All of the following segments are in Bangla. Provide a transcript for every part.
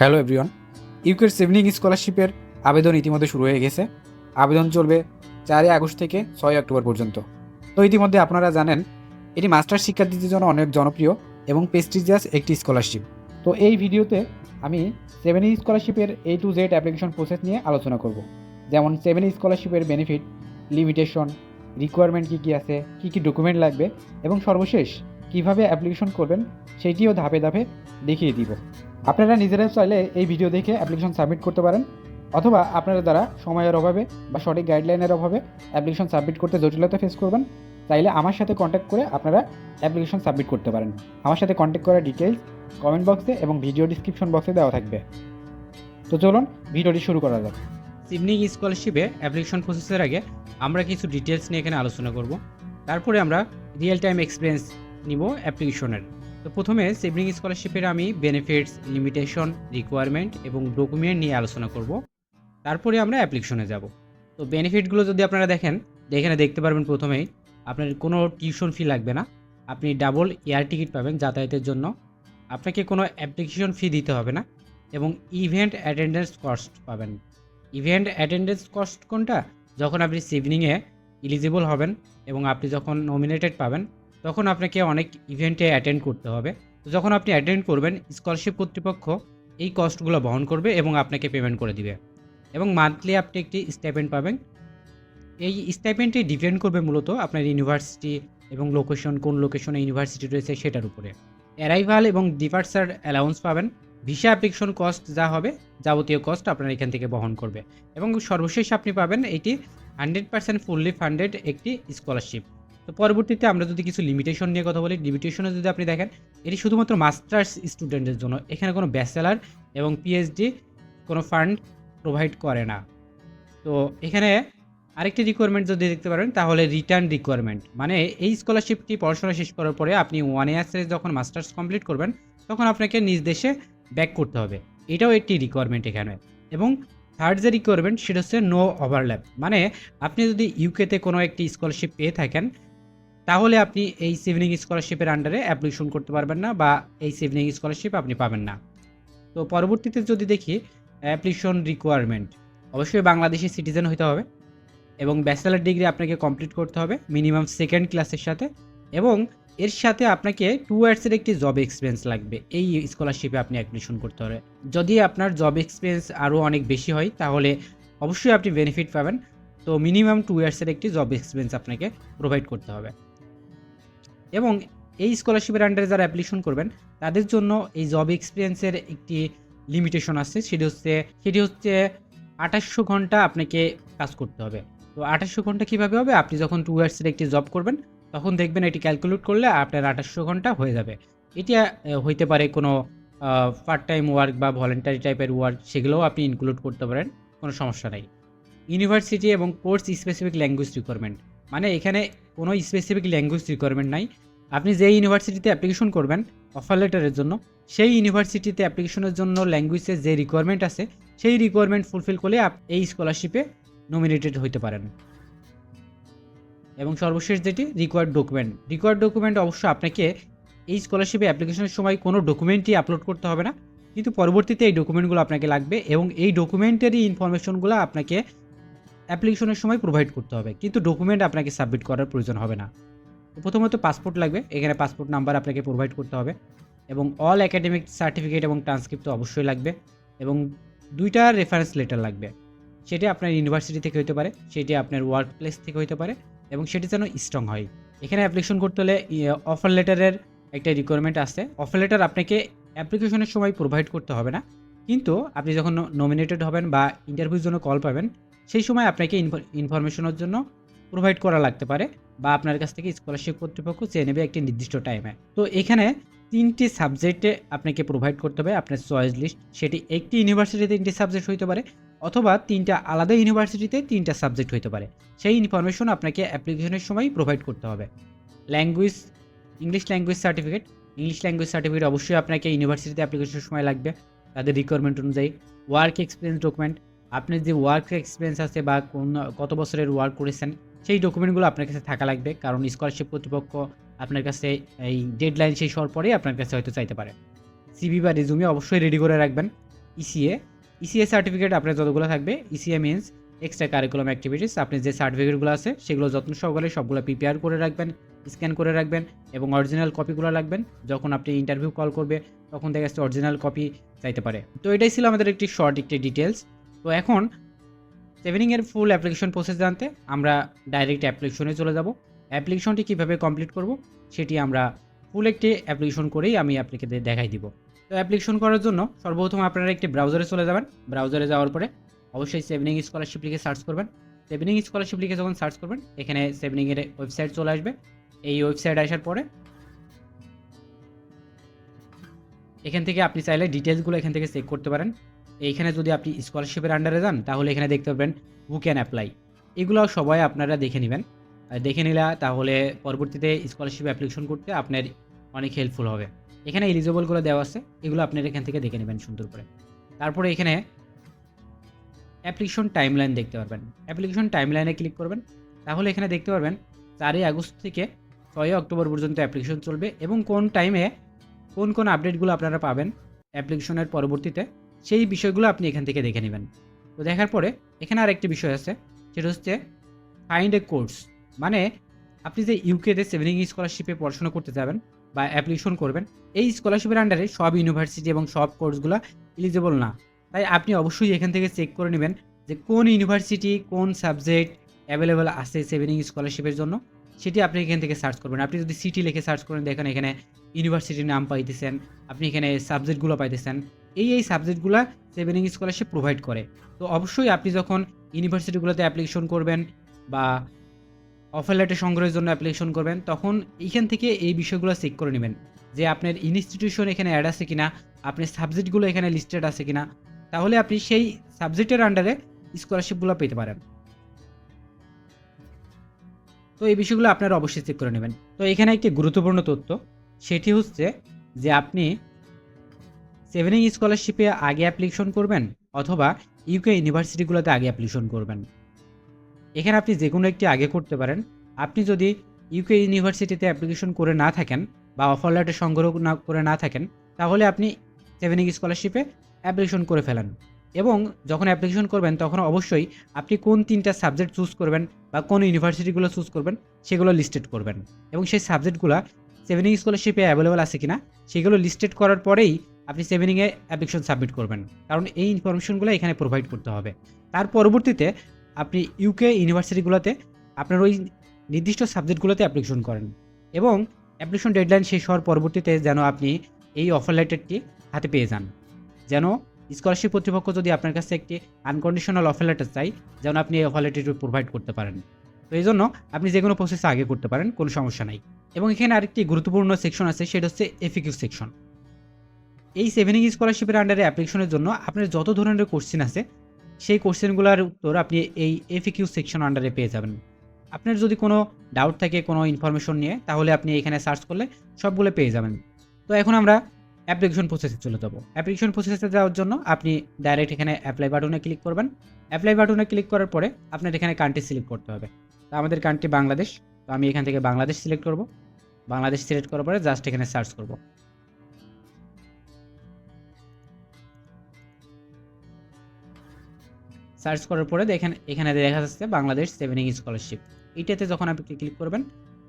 Hello everyone. ইউকের সেভেনিং স্কলারশিপের আবেদন ইতিমধ্যে শুরু হয়ে গেছে। আবেদন চলবে 4 আগস্ট থেকে 6 অক্টোবর পর্যন্ত। তো ইতিমধ্যে আপনারা জানেন এটি মাস্টার্স শিক্ষার্থীদের জন্য অনেক জনপ্রিয় এবং প্রেস্টিজিয়াস একটি স্কলারশিপ। তো এই ভিডিওতে আমি সেভেনিং স্কলারশিপের A to Z application process নিয়ে আলোচনা করব। যেমন সেভেনিং স্কলারশিপের বেনিফিট, লিমিটেশন, রিকোয়ারমেন্ট কী কী আছে, কী কী ডকুমেন্ট লাগবে এবং সর্বশেষ কীভাবে অ্যাপ্লিকেশন করবেন সেটিও ধাপে ধাপে দেখিয়ে দিব। আপনারা নিজেরা চাইলে এই ভিডিও দেখে অ্যাপ্লিকেশন সাবমিট করতে পারেন, অথবা আপনারা দ্বারা সময়ের অভাবে বা সঠিক গাইডলাইনের অভাবে অ্যাপ্লিকেশন সাবমিট করতে জটিলতা ফেস করবেন, চাইলে আমার সাথে কন্ট্যাক্ট করে আপনারা অ্যাপ্লিকেশন সাবমিট করতে পারেন। আমার সাথে কন্ট্যাক্ট করার ডিটেলস কমেন্ট বক্সে এবং ভিডিও ডিসক্রিপশন বক্সে দেওয়া থাকবে। তো চলুন ভিডিওটি শুরু করা যাক। সেভেনিং স্কলারশিপে অ্যাপ্লিকেশন প্রসেসের আগে আমরা কিছু ডিটেলস নিয়ে এখানে আলোচনা করব। তারপরে আমরা রিয়েল টাইম এক্সপিরিয়েন্স নিব অ্যাপ্লিকেশনের। তো প্রথমে সেভেনিং স্কলারশিপের আমি বেনিফিটস, লিমিটেশন, রিকোয়ারমেন্ট এবং ডকুমেন্ট নিয়ে আলোচনা করব। তারপরে আমরা অ্যাপ্লিকেশনে যাব। তো বেনিফিটগুলো যদি আপনারা দেখেন, এখানে দেখতে পারবেন প্রথমেই আপনার কোনো টিউশন ফি লাগবে না। আপনি ডাবল এয়ার টিকিট পাবেন যাতায়াতের জন্য। আপনাকে কোনো অ্যাপ্লিকেশন ফি দিতে হবে না এবং ইভেন্ট অ্যাটেন্ডেন্স কস্ট পাবেন। ইভেন্ট অ্যাটেন্ডেন্স কস্ট কোনটা? যখন আপনি সেভেনিংয়ে এলিজিবল হবেন এবং আপনি যখন নমিনেটেড পাবেন, তখন আপনাকে অনেক ইভেন্টে অ্যাটেন্ড করতে হবে। তো যখন আপনি অ্যাটেন্ড করবেন, স্কলারশিপ কর্তৃপক্ষ এই কস্টগুলো বহন করবে এবং আপনাকে পেমেন্ট করে দিবে। এবং মান্থলি আপনি একটি স্টাইপেন্ড পাবেন। এই স্টাইপেন্ডটি ডিপেন্ড করবে মূলত আপনার ইউনিভার্সিটি এবং লোকেশন, কোন লোকেশনে ইউনিভার্সিটি রয়েছে সেটার উপরে। অ্যারাইভাল এবং ডিপার্চার অ্যালাউন্স পাবেন। ভিসা অ্যাপ্লিকেশন কস্ট যা হবে, যাবতীয় কস্ট আপনার এখান থেকে বহন করবে। এবং সর্বশেষ আপনি পাবেন এটি 100% ফুললি ফান্ডেড একটি স্কলারশিপ। তো পরবর্তীতে আমরা যদি কিছু লিমিটেশন নিয়ে কথা বলি, লিমিটেশনে যদি আপনি দেখেন, এটি শুধুমাত্র মাস্টার্স স্টুডেন্টের জন্য। এখানে কোনো ব্যাচেলার এবং পিএইচডি কোনো ফান্ড প্রোভাইড করে না। তো এখানে আরেকটি রিকোয়ারমেন্ট যদি দেখতে পারেন, তাহলে রিটার্ন রিকোয়ারমেন্ট, মানে এই স্কলারশিপটি পড়াশোনা শেষ করার পরে আপনি 1 ইয়ার্সে যখন মাস্টার্স কমপ্লিট করবেন, তখন আপনাকে নিজ দেশে ব্যাক করতে হবে। এটাও একটি রিকোয়ারমেন্ট এখানে। এবং থার্ড যে রিকোয়ারমেন্ট, সেটা হচ্ছে নো ওভারল্যাপ, মানে আপনি যদি ইউকেতে কোনো একটি স্কলারশিপ পেয়ে থাকেন, তাহলে আপনি এই সেভেনিং স্কলারশিপের আন্ডারে অ্যাপ্লিকেশন করতে পারবেন না বা এই সেভেনিং স্কলারশিপ আপনি পাবেন না। তো পরবর্তীতে যদি দেখি অ্যাপ্লিকেশন রিকোয়ারমেন্ট, অবশ্যই বাংলাদেশি সিটিজেন হতে হবে এবং ব্যাচেলার ডিগ্রি আপনাকে কমপ্লিট করতে হবে মিনিমাম সেকেন্ড ক্লাসের সাথে, এবং এর সাথে আপনাকে 2 ইয়ার্সের একটি জব এক্সপিরিয়েন্স লাগবে এই স্কলারশিপে আপনি অ্যাপ্লিকেশন করতে হবে। যদি আপনার জব এক্সপিরিয়েন্স আরও অনেক বেশি হয়, তাহলে অবশ্যই আপনি বেনিফিট পাবেন। তো মিনিমাম 2 ইয়ার্সের একটি জব এক্সপিরিয়েন্স আপনাকে প্রোভাইড করতে হবে। এবং এই স্কলারশিপের আন্ডারে যারা অ্যাপ্লিকেশন করবেন, তাদের জন্য এই জব এক্সপিরিয়েন্সের একটি লিমিটেশন আছে। সেটি হচ্ছে 2800 ঘন্টা আপনাকে কাজ করতে হবে। তো 2800 ঘন্টা কীভাবে হবে? আপনি যখন 2 ইয়ার্সের একটি জব করবেন, তখন দেখবেন এটি ক্যালকুলেট করলে আপনার 2800 ঘন্টা হয়ে যাবে। এটি হইতে পারে কোনো পার্ট টাইম ওয়ার্ক বা ভলেন্টারি টাইপের ওয়ার্ক, সেগুলোও আপনি ইনক্লুড করতে পারেন, কোনো সমস্যা নাই। ইউনিভার্সিটি এবং কোর্স স্পেসিফিক ল্যাঙ্গুয়েজ রিকোয়ারমেন্ট, মানে এখানে কোনো স্পেসিফিক ল্যাঙ্গুয়েজ রিকোয়ারমেন্ট নাই। আপনি যে ইউনিভার্সিটিতে অ্যাপ্লিকেশন করবেন অফার লেটারের জন্য, সেই ইউনিভার্সিটিতে অ্যাপ্লিকেশনের জন্য ল্যাঙ্গুয়েজের যে রিকোয়ারমেন্ট আছে, সেই রিকোয়ারমেন্ট ফুলফিল করলে এই স্কলারশিপে নমিনেটেড হতে পারেন। এবং সর্বশেষ যেটি রিকোয়ার্ড ডকুমেন্ট অবশ্য আপনাকে এই স্কলারশিপে অ্যাপ্লিকেশনের সময় কোনো ডকুমেন্টই আপলোড করতে হবে না, কিন্তু পরবর্তীতে এই ডকুমেন্টগুলো আপনাকে লাগবে এবং এই ডকুমেন্টেরই ইনফরমেশনগুলো আপনাকে অ্যাপ্লিকেশনের সময় প্রোভাইড করতে হবে, কিন্তু ডকুমেন্ট আপনাকে সাবমিট করার প্রয়োজন হবে না। তো প্রথমত পাসপোর্ট লাগবে, এখানে পাসপোর্ট নাম্বার আপনাকে প্রোভাইড করতে হবে এবং অল একাডেমিক সার্টিফিকেট এবং ট্রান্সক্রিপ্ট তো অবশ্যই লাগবে এবং 2টা রেফারেন্স লেটার লাগবে। সেটি আপনার ইউনিভার্সিটি থেকে হতে পারে, সেটি আপনার ওয়ার্ক প্লেস থেকে হতে পারে এবং সেটি যেন স্ট্রং হয়। এখানে অ্যাপ্লিকেশন করতে হলে অফার লেটারের একটা রিকোয়ারমেন্ট আছে। অফার লেটার আপনাকে অ্যাপ্লিকেশনের সময় প্রোভাইড করতে হবে না, কিন্তু আপনি যখন নমিনেটেড হবেন বা ইন্টারভিউর জন্য কল পাবেন, সেই সময় আপনাকে ইনফরমেশনের জন্য প্রোভাইড করা লাগতে পারে বা আপনার কাছ থেকে স্কলারশিপ কর্তৃপক্ষ চেয়ে নেবে একটি নির্দিষ্ট টাইমে। তো এখানে 3টি সাবজেক্টে আপনাকে প্রোভাইড করতে হবে আপনার চয়েস লিস্ট। সেটি একটি ইউনিভার্সিটিতে 3টি সাবজেক্ট হতে পারে, অথবা 3টা আলাদা ইউনিভার্সিটিতে 3টা সাবজেক্ট হতে পারে। সেই ইনফরমেশন আপনাকে অ্যাপ্লিকেশনের সময় প্রোভাইড করতে হবে। ল্যাঙ্গুয়েজ, ইংলিশ ল্যাঙ্গুয়েজ সার্টিফিকেট অবশ্যই আপনাকে ইউনিভার্সিটিতে অ্যাপ্লিকেশনের সময় লাগবে তাদের রিকোয়ারমেন্ট অনুযায়ী। ওয়ার্ক এক্সপিরিয়েন্স ডকুমেন্ট, আপনার যে ওয়ার্ক এক্সপিরিয়েন্স আছে বা কত বছরের ওয়ার্ক করেছেন, সেই ডকুমেন্টগুলো আপনার কাছে থাকা লাগবে, কারণ স্কলারশিপ কর্তৃপক্ষ আপনার কাছে এই ডেডলাইন শেষ হওয়ার পরেই আপনার কাছে হয়তো চাইতে পারে। সিভি বা রেজুমে অবশ্যই রেডি করে রাখবেন। ইসিএ। ইসিএ সার্টিফিকেট আপনার যতগুলো থাকবে, ECA means extra curriculum activities. আপনি যে সার্টিফিকেটগুলো আছে সেগুলো যত্ন সহকারে সবগুলো প্রিপেয়ার করে রাখবেন, স্ক্যান করে রাখবেন এবং অরিজিনাল কপিগুলো রাখবেন। যখন আপনি ইন্টারভিউ কল করবে তখন দেখা যাচ্ছে অরিজিনাল কপি চাইতে পারে। তো এটাই ছিল আমাদের একটি শর্ট একটি ডিটেলস। তো এখন সেভেনিংয়ের ফুল অ্যাপ্লিকেশন প্রসেস জানতে আমরা ডাইরেক্ট অ্যাপ্লিকেশনে চলে যাব। অ্যাপ্লিকেশনটি কীভাবে কমপ্লিট করব সেটি আমরা ফুল একটি অ্যাপ্লিকেশন করেই আমি আপনাকে দেখাই দিব। তো অ্যাপ্লিকেশন করার জন্য সর্বপ্রথম আপনারা একটি ব্রাউজারে চলে যাবেন। ব্রাউজারে যাওয়ার পরে অবশ্যই সেভেনিং স্কলারশিপ লিখে সার্চ করবেন। সেভেনিং স্কলারশিপ লিখে যখন সার্চ করবেন এখানে সেভেনিংয়ের ওয়েবসাইট চলে আসবে। এই ওয়েবসাইট আসার পরে এখান থেকে আপনি চাইলে ডিটেলসগুলো এখান থেকে চেক করতে পারেন। এইখানে যদি আপনি স্কলারশিপের আন্ডারে যান তাহলে এখানে দেখতে পাবেন হু ক্যান অ্যাপ্লাই। এগুলো সবাই আপনারা দেখে নেবেন। আর দেখে নিলে তাহলে পরবর্তীতে স্কলারশিপ অ্যাপ্লিকেশন করতে আপনার অনেক হেল্পফুল হবে। এখানে এলিজিবলগুলো দেওয়া আছে, এগুলো আপনারা এখান থেকে দেখে নেবেন সুন্দর করে। তারপরে এখানে অ্যাপ্লিকেশন টাইমলাইন দেখতে পারবেন। অ্যাপ্লিকেশন টাইমলাইনে ক্লিক করবেন, তাহলে এখানে দেখতে পারবেন 4 আগস্ট থেকে 6 অক্টোবর পর্যন্ত অ্যাপ্লিকেশন চলবে এবং কোন টাইমে কোন আপডেটগুলো আপনারা পাবেন অ্যাপ্লিকেশনের পরবর্তীতে সেই বিষয়গুলো আপনি এখান থেকে দেখে নেবেন। তো দেখার পরে এখানে আরেকটি বিষয় আছে, সেটা হচ্ছে ফাইন্ড এ কোর্স। মানে আপনি যে ইউকেতে সেভেনিং স্কলারশিপে পড়াশোনা করতে যাবেন বা অ্যাপ্লিকেশন করবেন, এই স্কলারশিপের আন্ডারে সব ইউনিভার্সিটি এবং সব কোর্সগুলো এলিজিবল না। তাই আপনি অবশ্যই এখান থেকে চেক করে নেবেন যে কোন ইউনিভার্সিটি কোন সাবজেক্ট অ্যাভেলেবেল আছে সেভেনিং স্কলারশিপের জন্য, সেটি আপনি এখান থেকে সার্চ করবেন। আপনি যদি সিটি লিখে সার্চ করেন দেখেন এখানে ইউনিভার্সিটির নাম পাইতেছেন, আপনি এখানে সাবজেক্টগুলো পাইতেছেন। এই সাবজেক্টগুলো সেভেনিং স্কলারশিপ প্রোভাইড করে। তো অবশ্যই আপনি যখন ইউনিভার্সিটিগুলোতে অ্যাপ্লিকেশন করবেন বা অফার লেটার সংগ্রহের জন্য অ্যাপ্লিকেশন করবেন, তখন এইখান থেকে এই বিষয়গুলো চেক করে নেবেন যে আপনার ইনস্টিটিউশন এখানে অ্যাড আছে কিনা, আপনার সাবজেক্টগুলো এখানে লিস্টেড আছে কিনা, তাহলে আপনি সেই সাবজেক্টের আন্ডারে স্কলারশিপগুলো পেতে পারেন। তো এই বিষয়গুলো আপনারা অবশ্যই চেক করে নেবেন। তো এখানে একটি গুরুত্বপূর্ণ তথ্য, সেটি হচ্ছে যে আপনি সেভেনিং স্কলারশিপে আগে অ্যাপ্লিকেশন করবেন অথবা ইউকে ইউনিভার্সিটিগুলোতে আগে অ্যাপ্লিকেশন করবেন। এখানে আপনি যে কোনো একটি আগে করতে পারেন। আপনি যদি ইউকে ইউনিভার্সিটিতে অ্যাপ্লিকেশন করে না থাকেন বা অফার লেটার সংগ্রহ করে না থাকেন, তাহলে আপনি সেভেনিং স্কলারশিপে অ্যাপ্লিকেশন করে ফেলেন এবং যখন অ্যাপ্লিকেশন করবেন তখন অবশ্যই আপনি কোন 3টা সাবজেক্ট চুজ করবেন বা কোন ইউনিভার্সিটিগুলো চুজ করবেন সেগুলো লিস্টেড করবেন এবং সেই সাবজেক্টগুলো সেভেনিং স্কলারশিপে অ্যাভেলেবল আছে কিনা সেগুলো লিস্টেড করার পরেই আপনি সেভেনিংয়ে অ্যাপ্লিকেশন সাবমিট করবেন, কারণ এই ইনফরমেশনগুলো এখানে প্রোভাইড করতে হবে। তার পরবর্তীতে আপনি ইউকে ইউনিভার্সিটিগুলোতে আপনার ওই নির্দিষ্ট সাবজেক্টগুলোতে অ্যাপ্লিকেশন করেন এবং অ্যাপ্লিকেশন ডেডলাইন শেষ হওয়ার পরবর্তীতে যেন আপনি এই অফার লেটারটি হাতে পেয়ে যান। যেন স্কলারশিপ কর্তৃপক্ষ যদি আপনার কাছে একটি আনকন্ডিশনাল অফার লেটার চাই, যেন আপনি এই অফার লেটারটি প্রোভাইড করতে পারেন। তো এই জন্য আপনি যে কোনো প্রসেস আগে করতে পারেন, কোনো সমস্যা নাই। এবং এখানে আরেকটি গুরুত্বপূর্ণ সেকশন আছে, সেটা হচ্ছে এফিকিউ সেকশন। এই সেভেনিং স্কলারশিপের আন্ডারে অ্যাপ্লিকেশনের জন্য আপনার যত ধরনের কোশ্চেন আছে সেই কোশ্চেনগুলোর উত্তর আপনি এই এফিকিউ সেকশন আন্ডারে পেয়ে যাবেন। আপনার যদি কোনো ডাউট থাকে কোনো ইনফরমেশন নিয়ে, তাহলে আপনি এখানে সার্চ করলে সবগুলো পেয়ে যাবেন। তো এখন আমরা অ্যাপ্লিকেশন প্রসেসে চলে যাব। অ্যাপ্লিকেশন প্রসেসে যাওয়ার জন্য আপনি ডাইরেক্ট এখানে অ্যাপ্লাই বাটনে ক্লিক করবেন। অ্যাপ্লাই বাটনে ক্লিক করার পরে আপনার এখানে কান্ট্রি সিলেক্ট করতে হবে। তো আমাদের কান্ট্রি বাংলাদেশ, তো আমি এখান থেকে বাংলাদেশ সিলেক্ট করব। বাংলাদেশ সিলেক্ট করার পরে জাস্ট এখানে সার্চ করব। সার্চ করার পরে দেখেন এখানে দেখা যাচ্ছে বাংলাদেশ সেভেনিং স্কলারশিপ। এইটাতে যখন আপনি ক্লিক করবেন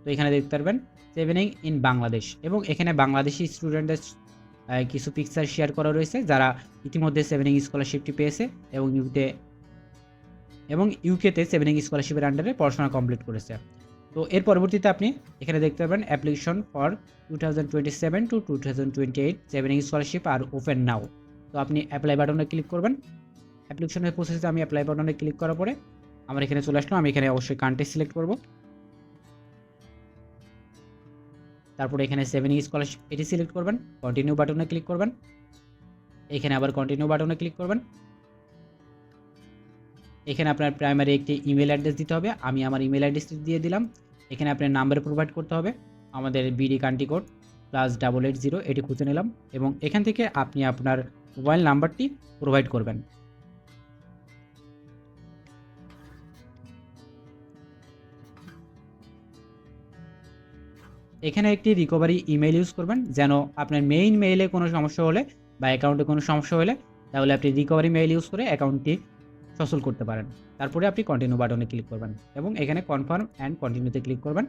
তো এখানে দেখতে পারবেন সেভেনিং ইন বাংলাদেশ এবং এখানে বাংলাদেশি স্টুডেন্টদের কিছু পিকচার শেয়ার করা রয়েছে যারা ইতিমধ্যে সেভেনিং স্কলারশিপটি পেয়েছে এবং ইউকেতে সেভেনিং স্কলারশিপের আন্ডারে পড়াশোনা কমপ্লিট করেছে। তো এর পরবর্তীতে আপনি এখানে দেখতে পাবেন application for 2027 to 2028 Chevening scholarship আর ওপেন নাও। তো আপনি অ্যাপ্লাই বাটনে ক্লিক করবেন। অ্যাপ্লিকেশনের প্রসেসে আমি অ্যাপ্লাই বাটনে ক্লিক করার পরে আমার এখানে চলে আসলাম। আমি এখানে অবশ্যই কান্ট্রি সিলেক্ট করব। তারপরে এখানে সেভেনিং স্কলারশিপ এটি সিলেক্ট করবেন, কন্টিনিউ বাটনে ক্লিক করবেন। এখানে আবার কন্টিনিউ বাটনে ক্লিক করবেন। এখানে আপনার প্রাইমারি একটি ইমেল অ্যাড্রেস দিতে হবে, আমি আমার ইমেল অ্যাড্রেসটি দিয়ে দিলাম। এখানে আপনার নাম্বার প্রোভাইড করতে হবে, আমাদের বিডি কান্ট্রি কোড +880 এটি খুঁজে নিলাম এবং এখান থেকে আপনি আপনার মোবাইল নাম্বারটি প্রোভাইড করবেন। এখানে একটি রিকভারি ইমেল ইউজ করবেন, যেন আপনার মেইন মেইলে কোনো সমস্যা হলে বা অ্যাকাউন্টে কোনো সমস্যা হলে তাহলে আপনি রিকভারি মেইল ইউজ করে অ্যাকাউন্টটি সচল করতে পারেন। তারপরে আপনি কন্টিনিউ বাটনে ক্লিক করবেন এবং এখানে কনফার্ম অ্যান্ড কন্টিনিউতে ক্লিক করবেন।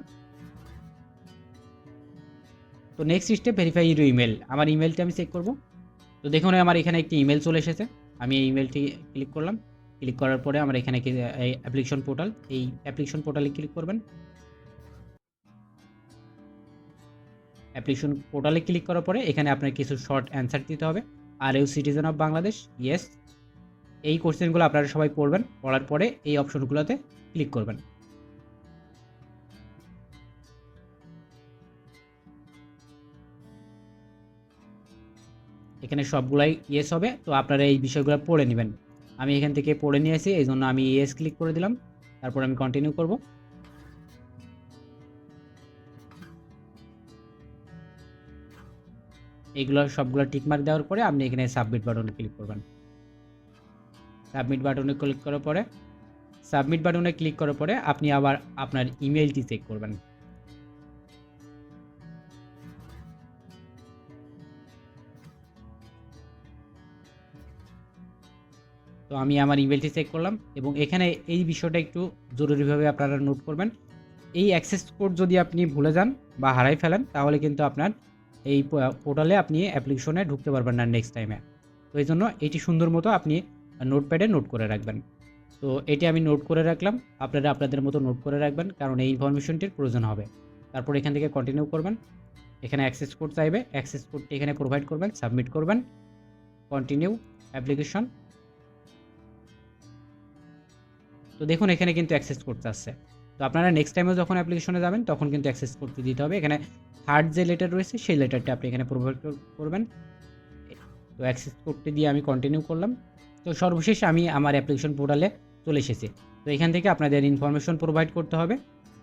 তো next step verify your email. আমার ইমেলটি আমি চেক করব। তো দেখুন আমার এখানে একটি ইমেল চলে এসেছে। আমি এই ইমেলটি ক্লিক করলাম। ক্লিক করার পরে আমার এখানে এই অ্যাপ্লিকেশন পোর্টাল, এই অ্যাপ্লিকেশন পোর্টালে ক্লিক করবেন। অ্যাপ্লিকেশন পোর্টালে ক্লিক করার পরে এখানে আপনার কিছু শর্ট অ্যান্সার দিতে হবে। Are you citizen of Bangladesh? Yes. এই কোশ্চেনগুলো আপনারা সবাই পড়বেন। পড়ার পরে এই অপশনগুলোতে ক্লিক করবেন। এখানে সবগুলাই ইয়েস হবে। তো আপনারা এই বিষয়গুলো পড়ে নেবেন। আমি এখান থেকে পড়ে নিয়েছি, এই জন্য আমি ইয়েস ক্লিক করে দিলাম। তারপর আমি কন্টিনিউ করব। এইগুলো সবগুলো টিকমার্ক দেওয়ার পরে আপনি এখানে সাবমিট বাটনে ক্লিক করবেন। সাবমিট বাটনে ক্লিক করার পরে আপনি আবার আপনার ইমেলটি চেক করবেন। তো আমি আমার ইমেলটি চেক করলাম এবং এখানে এই বিষয়টা একটু জরুরিভাবে আপনারা নোট করবেন। এই অ্যাক্সেস কোড যদি আপনি ভুলে যান বা হারাই ফেলেন তাহলে কিন্তু আপনার এই পোর্টালে আপনি অ্যাপ্লিকেশনে ঢুকতে পারবেন না নেক্সট টাইমে। তো এই জন্য এটি সুন্দর মতো আপনি নোটপ্যাডে নোট করে রাখবেন। তো এটি আমি নোট করে রাখলাম, আপনারা আপনাদের মতো নোট করে রাখবেন, কারণ এই ইনফরমেশনটির প্রয়োজন হবে। তারপর এখান থেকে কন্টিনিউ করবেন। এখানে অ্যাক্সেস কোড চাইবে, অ্যাক্সেস কোডটি এখানে প্রোভাইড করবেন, সাবমিট করবেন, কন্টিনিউ অ্যাপ্লিকেশন। তো দেখুন এখানে কিন্তু অ্যাক্সেস কোড চাচ্ছে। তো আপনারা নেক্সট টাইমে যখন অ্যাপ্লিকেশনে যাবেন তখন কিন্তু অ্যাক্সেস কোডটি দিতে হবে। এখানে থার্ড যে লেটার রয়েছে সেই লেটারটি আপনি এখানে প্রোভাইড করবেন। তো অ্যাক্সেস কোডটি দিয়ে আমি কন্টিনিউ করলাম। তো সর্বশেষ আমি আমার অ্যাপ্লিকেশন পোর্টালে চলে এসেছি। তো এখান থেকে আপনাদের ইনফরমেশন প্রোভাইড করতে হবে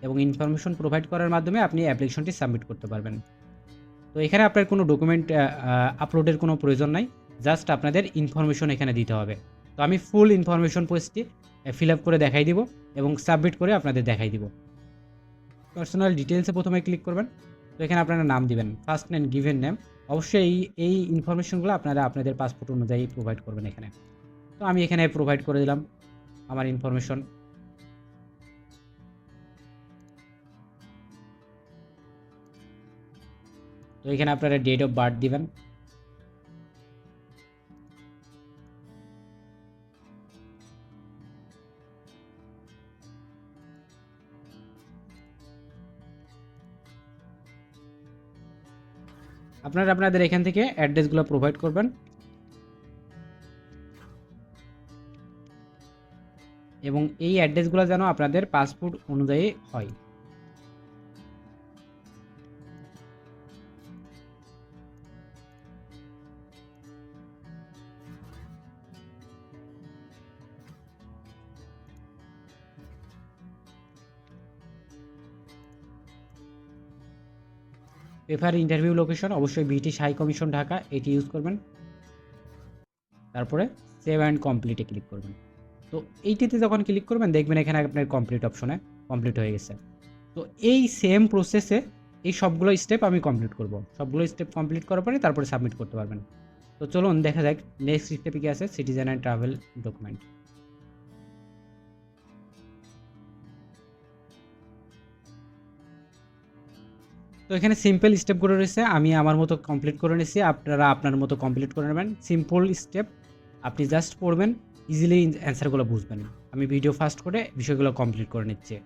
এবং ইনফরমেশন প্রোভাইড করার মাধ্যমে আপনি অ্যাপ্লিকেশনটি সাবমিট করতে পারবেন। তো এখানে আপনার কোনো ডকুমেন্ট আপলোডের কোনো প্রয়োজন নাই, জাস্ট আপনাদের ইনফরমেশন এখানে দিতে হবে। তো আমি ফুল ইনফরমেশন পোস্টটি ফিল আপ করে দেখাই দিব এবং সাবমিট করে আপনাদের দেখাই দিব। পার্সোনাল ডিটেলসে প্রথমে ক্লিক করবেন। তো এখানে আপনারা নাম দিবেন, ফার্স্ট নেম, গিভেন নেম। অবশ্যই এই ইনফরমেশনগুলো আপনারা আপনাদের পাসপোর্ট অনুযায়ী প্রোভাইড করবেন এখানে। তো আমি এখানে প্রোভাইড করে দিলাম আমার ইনফরমেশন। তো এখানে আপনারা ডেট অফ বার্থ দিবেন। আপনারা আপনাদের এখান থেকে অ্যাড্রেসগুলো প্রোভাইড করবেন এবং এই অ্যাড্রেসগুলো যেন আপনাদের পাসপোর্ট অনুযায়ী হয়। প্রেফার ইন্টারভিউ লোকেশন অবশ্যই ব্রিটিশ হাই কমিশন ঢাকা, এটি ইউজ করবেন। তারপরে সেভ অ্যান্ড কমপ্লিটে ক্লিক করবেন। তো এইটিতে যখন ক্লিক করবেন দেখবেন এখানে আপনার কমপ্লিট অপশনে কমপ্লিট হয়ে গেছে। তো এই সেম প্রসেসে এই সবগুলো স্টেপ আমি কমপ্লিট করব। সবগুলো স্টেপ কমপ্লিট করার পরে তারপরে সাবমিট করতে পারবেন। তো চলুন দেখা যাক নেক্সট স্টেপে কি আছে, সিটিজেন অ্যান্ড ট্রাভেল ডকুমেন্ট। তো এখানে সিম্পল স্টেপগুলো রয়েছে, আমি আমার মতো কমপ্লিট করে নিয়েছি, আপনারা আপনার মতো কমপ্লিট করে নেবেন। সিম্পল স্টেপ, আপনি জাস্ট পড়বেন, ইজিলি অ্যান্সারগুলো বুঝবেন। আমি ভিডিও ফাস্ট করে বিষয়গুলো কমপ্লিট করে নিচ্ছি।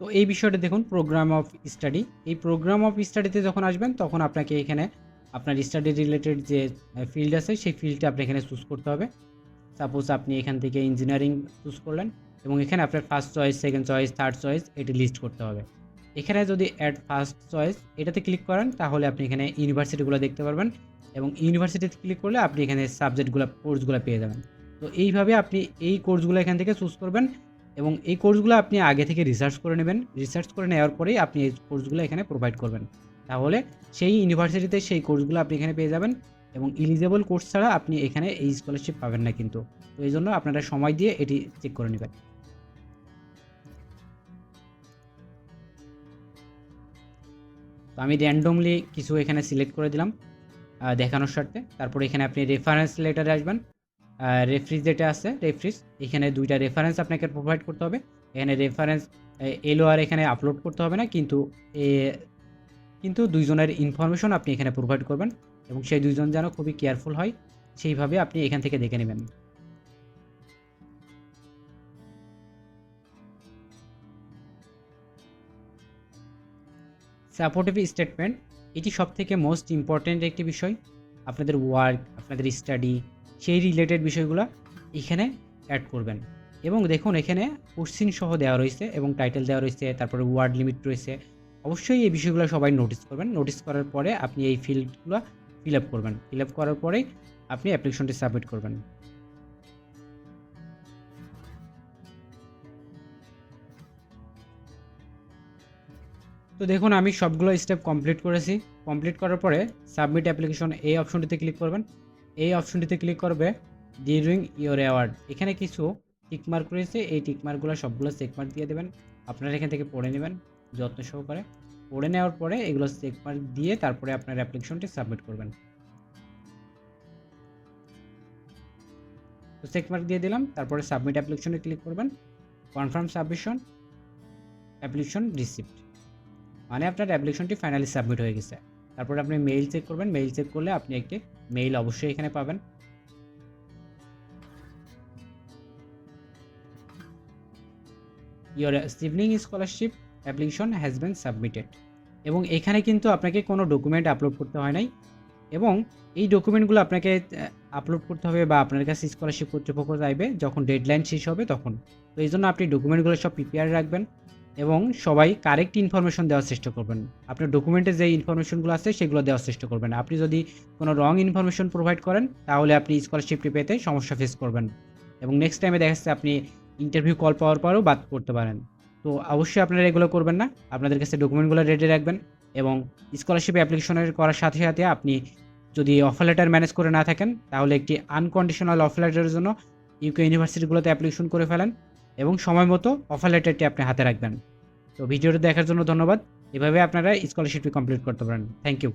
তো এই বিষয়টা দেখুন, প্রোগ্রাম অফ স্টাডি। এই প্রোগ্রাম অফ স্টাডিতে যখন আসবেন তখন আপনাকে এখানে আপনার স্টাডি রিলেটেড যে ফিল্ড আছে সেই ফিল্ডটা আপনি এখানে চুজ করতে হবে। সাপোজ আপনি এখান থেকে ইঞ্জিনিয়ারিং চুজ করলেন এবং এখানে আপনার first choice, second choice, third choice এটি লিস্ট করতে হবে। এখানে যদি অ্যাড ফার্স্ট চয়েস এটাতে ক্লিক করেন তাহলে আপনি এখানে ইউনিভার্সিটিগুলো দেখতে পারবেন এবং ইউনিভার্সিটিতে ক্লিক করলে আপনি এখানে সাবজেক্টগুলো কোর্সগুলো পেয়ে যাবেন। তো এইভাবে আপনি এই কোর্সগুলো এখান থেকে চুজ করবেন এবং এই কোর্সগুলো আপনি আগে থেকে রিসার্চ করে নেবেন। রিসার্চ করে নেওয়ার পরেই আপনি এই কোর্সগুলো এখানে প্রোভাইড করবেন। তাহলে সেই ইউনিভার্সিটিতে সেই কোর্সগুলো আপনি এখানে পেয়ে যাবেন এবং এলিজেবল কোর্স ছাড়া আপনি এখানে এই স্কলারশিপ পাবেন না কিন্তু। তো এই জন্য আপনারা সময় দিয়ে এটি চেক করে নেবেন। তো আমি র্যান্ডমলি কিছু এখানে সিলেক্ট করে দিলাম দেখানোর স্বার্থে। তারপরে এখানে আপনি রেফারেন্স লেটারে আসবেন। রেফারেন্স যেটা আছে রেফারেন্স, এখানে দুইটা রেফারেন্স আপনাকে প্রোভাইড করতে হবে। এখানে রেফারেন্স এলওআর এখানে আপলোড করতে হবে না, কিন্তু দুইজনের ইনফরমেশন আপনি এখানে প্রোভাইড করবেন এবং সেই দুইজন যেন খুবই কেয়ারফুল হয় সেইভাবে আপনি এখান থেকে দেখে নেবেন। সাপোর্টিভ স্টেটমেন্ট এটি সবথেকে মোস্ট ইম্পর্ট্যান্ট একটি বিষয়। আপনাদের ওয়ার্ক, আপনাদের স্টাডি, সেই রিলেটেড বিষয়গুলো এখানে অ্যাড করবেন। এবং দেখুন এখানে কোশ্চিন সহ দেওয়া রয়েছে এবং টাইটেল দেওয়া রয়েছে, তারপরে ওয়ার্ড লিমিট রয়েছে। অবশ্যই এই বিষয়গুলো সবাই নোটিস করবেন। নোটিস করার পরে আপনি এই ফিল্ডগুলো ফিল আপ করবেন। ফিল আপ করার পরেই আপনি অ্যাপ্লিকেশনটি সাবমিট করবেন। তো দেখুন আমি সবগুলো স্টেপ কমপ্লিট করেছি। কমপ্লিট করার পরে সাবমিট অ্যাপ্লিকেশন এই অপশনটিতে ক্লিক করবেন। এই অপশনটিতে ক্লিক করবে ডিউরিং ইওর অ্যাওয়ার্ড। এখানে কিছু টিকমার্ক রয়েছে, এই টিকমার্কগুলো সবগুলো চেকমার্ক দিয়ে দেবেন। আপনারা এখান থেকে পড়ে নেবেন যত্ন সহকারে। পড়ে নেওয়ার পরে এগুলো চেকমার্ক দিয়ে তারপরে আপনার অ্যাপ্লিকেশনটি সাবমিট করবেন। তো চেকমার্ক দিয়ে দিলাম, তারপরে সাবমিট অ্যাপ্লিকেশনে ক্লিক করবেন। কনফার্ম সাবমিশন, অ্যাপ্লিকেশন রিসিভড, মানে আপনার অ্যাপ্লিকেশনটি ফাইনালি সাবমিট হয়ে গেছে। তারপরে আপনি মেইল চেক করবেন। মেইল চেক করলে আপনি একটি মেইল অবশ্যই এখানে পাবেন। Your sibling scholarship application has been submitted. এবং এখানে কিন্তু আপনাকে কোনো ডকুমেন্ট আপলোড করতে হয় নাই এবং এই ডকুমেন্টগুলো আপনাকে আপলোড করতে হবে বা আপনার কাছে স্কলারশিপ কর্তৃপক্ষ চাইবে যখন ডেডলাইন শেষ হবে তখন। তো এই জন্য আপনি ডকুমেন্টগুলো সব প্রিপেয়ার রাখবেন এবং সবাই কারেক্ট ইনফরমেশন দেওয়ার চেষ্টা করবেন। আপনার ডকুমেন্টে যে ইনফরমেশনগুলো আছে সেগুলো দেওয়ার চেষ্টা করবেন। আপনি যদি কোনো রং ইনফরমেশন প্রোভাইড করেন তাহলে আপনি স্কলারশিপটি পেতে সমস্যা ফেস করবেন এবং নেক্সট টাইমে দেখা যাচ্ছে আপনি ইন্টারভিউ কল পাওয়ার পরও বাদ করতে পারেন। তো অবশ্যই আপনারা এগুলো করবেন না। আপনাদের কাছে ডকুমেন্টগুলো রেডি রাখবেন এবং স্কলারশিপ অ্যাপ্লিকেশনের করার সাথে সাথে আপনি যদি অফার লেটার ম্যানেজ করে না থাকেন তাহলে একটি আনকন্ডিশনাল অফার লেটারের জন্য ইউকে ইউনিভার্সিটিগুলোতে অ্যাপ্লিকেশন করে ফেলেন এবং সময় মতো অফার লেটারটি আপনি হাতে রাখবেন। তো ভিডিওটি দেখার জন্য ধন্যবাদ। এভাবে আপনারা স্কলারশিপটি কমপ্লিট করতে পারেন। Thank you.